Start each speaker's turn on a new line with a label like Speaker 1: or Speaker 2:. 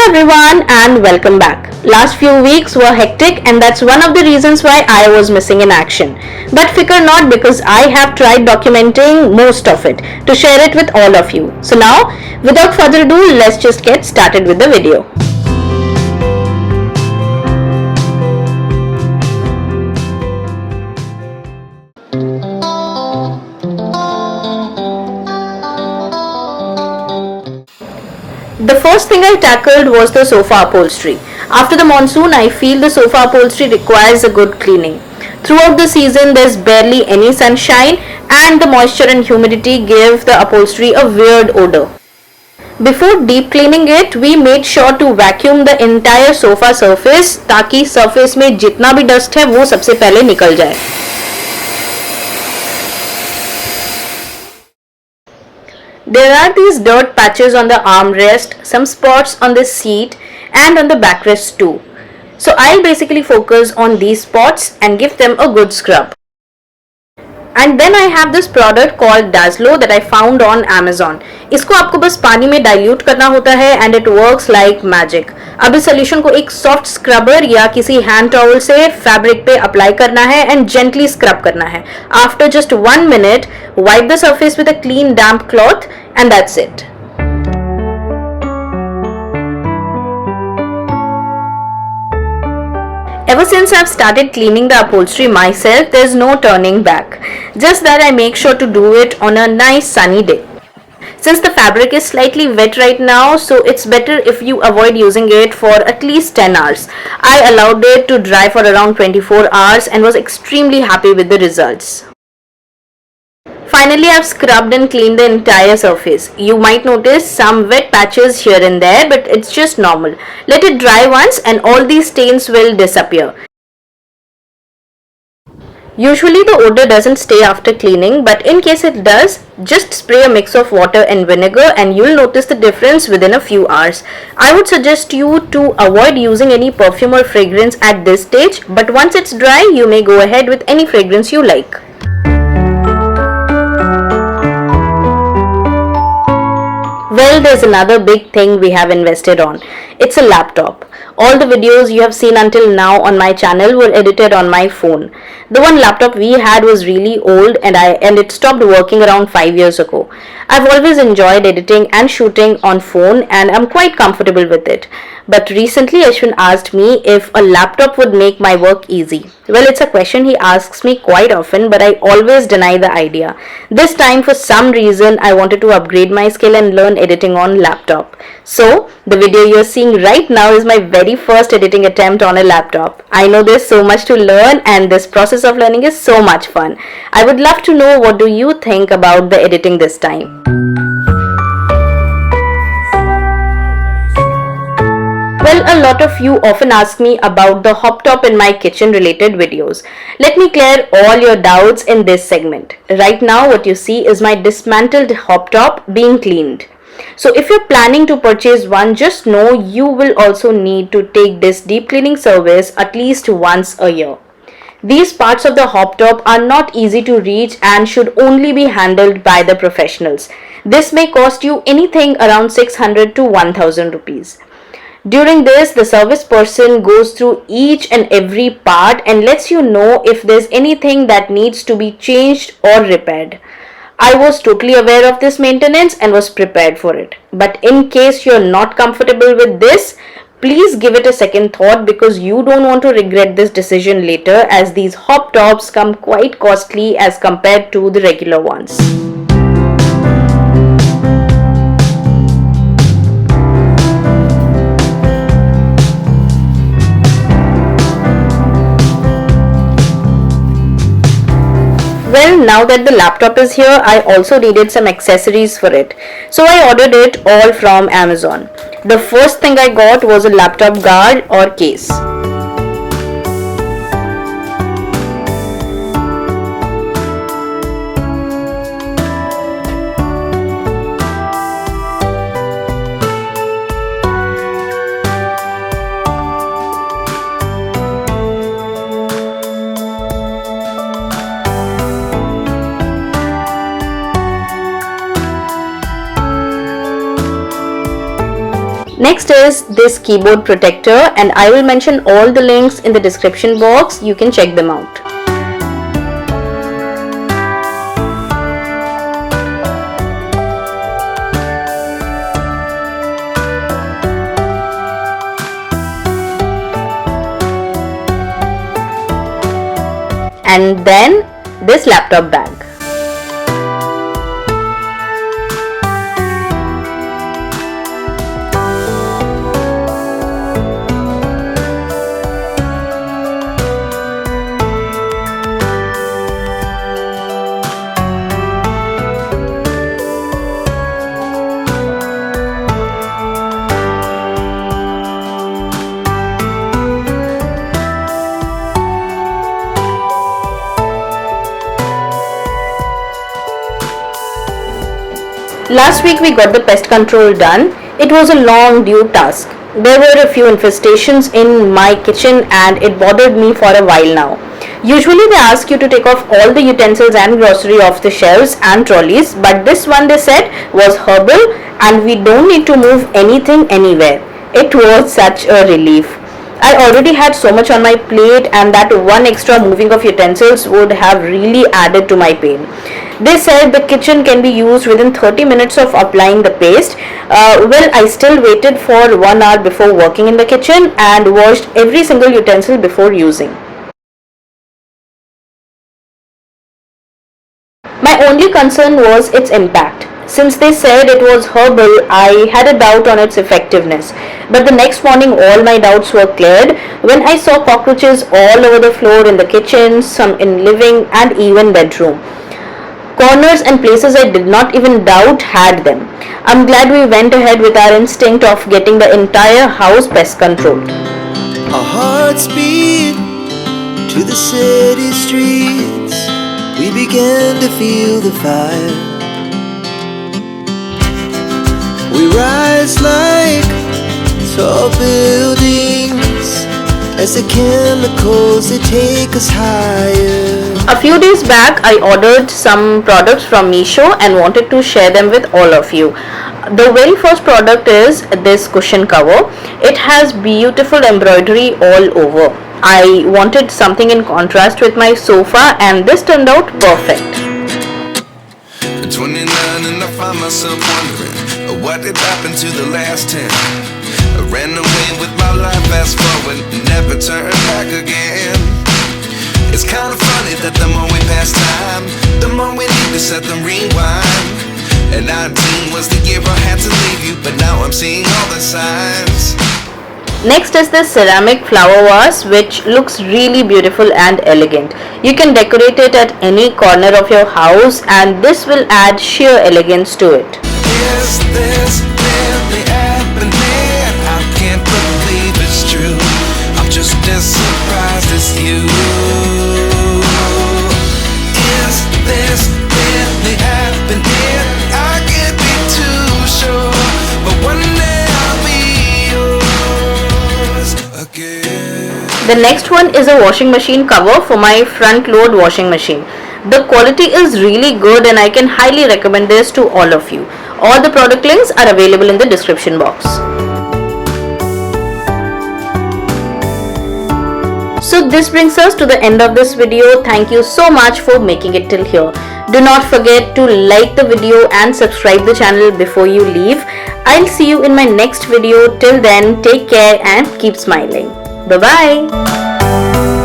Speaker 1: everyone and welcome back. Last few weeks were hectic and that's one of the reasons why I was missing in action. But fikr not, because I have tried documenting most of it to share it with all of you. So now, without further ado, let's just get started with the video. The first thing I tackled was the sofa upholstery. After the monsoon, I feel the sofa upholstery requires a good cleaning. Throughout the season, there's barely any sunshine and the moisture and humidity give the upholstery a weird odor. Before deep cleaning it, we made sure to vacuum the entire sofa surface ताकि surface में जितना भी dust है वो सबसे पहले निकल जाए. There are these dirt patches on the armrest, some spots on the seat and on the backrest too. So I'll basically focus on these spots and give them a good scrub. And then I have this product called Dazzlo that I found on Amazon. इसको आपको बस पानी में dilute करना होता है and it works like magic. अब इस solution को एक soft scrubber या किसी hand towel से fabric पे apply करना है and gently scrub करना है. After just 1 minute, wipe the surface with a clean damp cloth and that's it. Ever since I've started cleaning the upholstery myself, there's no turning back. Just that I make sure to do it on a nice sunny day. Since the fabric is slightly wet right now, so it's better if you avoid using it for at least 10 hours. I allowed it to dry for around 24 hours and was extremely happy with the results. Finally, I've scrubbed and cleaned the entire surface. You might notice some wet patches here and there, but it's just normal. Let it dry once and all these stains will disappear. Usually the odor doesn't stay after cleaning, but in case it does, just spray a mix of water and vinegar and you'll notice the difference within a few hours. I would suggest you to avoid using any perfume or fragrance at this stage, but once it's dry, you may go ahead with any fragrance you like. Well, there's another big thing we have invested on. It's a laptop. All the videos you have seen until now on my channel were edited on my phone. The one laptop we had was really old and it stopped working around 5 years ago. I've always enjoyed editing and shooting on phone and I'm quite comfortable with it. But recently Ashwin asked me if a laptop would make my work easy. Well, it's a question he asks me quite often, but I always deny the idea. This time, for some reason, I wanted to upgrade my skill and learn editing on laptop. So, the video you're seeing right now is my very first editing attempt on a laptop. I know there's so much to learn and this process of learning is so much fun. I would love to know what do you think about the editing this time. Well, a lot of you often ask me about the Hobtop in my kitchen related videos. Let me clear all your doubts in this segment. Right now what you see is my dismantled Hobtop being cleaned. So if you're planning to purchase one, just know you will also need to take this deep cleaning service at least once a year. These parts of the Hobtop are not easy to reach and should only be handled by the professionals. This may cost you anything around 600 to 1000 rupees. During this, the service person goes through each and every part and lets you know if there's anything that needs to be changed or repaired. I was totally aware of this maintenance and was prepared for it. But in case you're not comfortable with this, please give it a second thought because you don't want to regret this decision later, as these Hobtops come quite costly as compared to the regular ones. Well, now that the laptop is here, I also needed some accessories for it. So I ordered it all from Amazon. The first thing I got was a laptop guard or case. Next is this keyboard protector, and I will mention all the links in the description box. You can check them out. And then this laptop bag. Last week we got the pest control done. It was a long due task. There were a few infestations in my kitchen and it bothered me for a while now. Usually they ask you to take off all the utensils and grocery off the shelves and trolleys, but this one they said was herbal and we don't need to move anything anywhere. It was such a relief. I already had so much on my plate and that one extra moving of utensils would have really added to my pain. They said the kitchen can be used within 30 minutes of applying the paste. Well, I still waited for 1 hour before working in the kitchen and washed every single utensil before using. My only concern was its impact. Since they said it was herbal, I had a doubt on its effectiveness. But the next morning all my doubts were cleared when I saw cockroaches all over the floor in the kitchen, some in living and even bedroom. Corners and places I did not even doubt had them. I'm glad we went ahead with our instinct of getting the entire house pest controlled.
Speaker 2: Our hearts beat to the city streets. We began to feel the fire. We rise like tall buildings as the chemicals they take us higher.
Speaker 1: A few days back I ordered some products from Meesho and wanted to share them with all of you. The very first product is this cushion cover. It has beautiful embroidery all over. I wanted something in contrast with my sofa and this turned out perfect.
Speaker 3: At 29 and I find myself wondering what did happen to the last 10. I ran away with my life, fast forward, never turn back again. It's kind of funny that the more we pass time, the more we need to set them rewind. And 19 was the year I had to leave you, but now I'm seeing all the signs.
Speaker 1: Next is this ceramic flower vase which looks really beautiful and elegant. You can decorate it at any corner of your house and this will add sheer elegance to it.
Speaker 3: Is this really happening? I can't believe it's true. I'm just as surprised as you. Is this really happening? I can't be too sure, but one day I'll be yours again.
Speaker 1: The next one is a washing machine cover for my front load washing machine. The quality is really good and I can highly recommend this to all of you. All the product links are available in the description box. So this brings us to the end of this video. Thank you so much for making it till here. Do not forget to like the video and subscribe the channel before you leave. I'll see you in my next video. Till then, take care and keep smiling. Bye bye.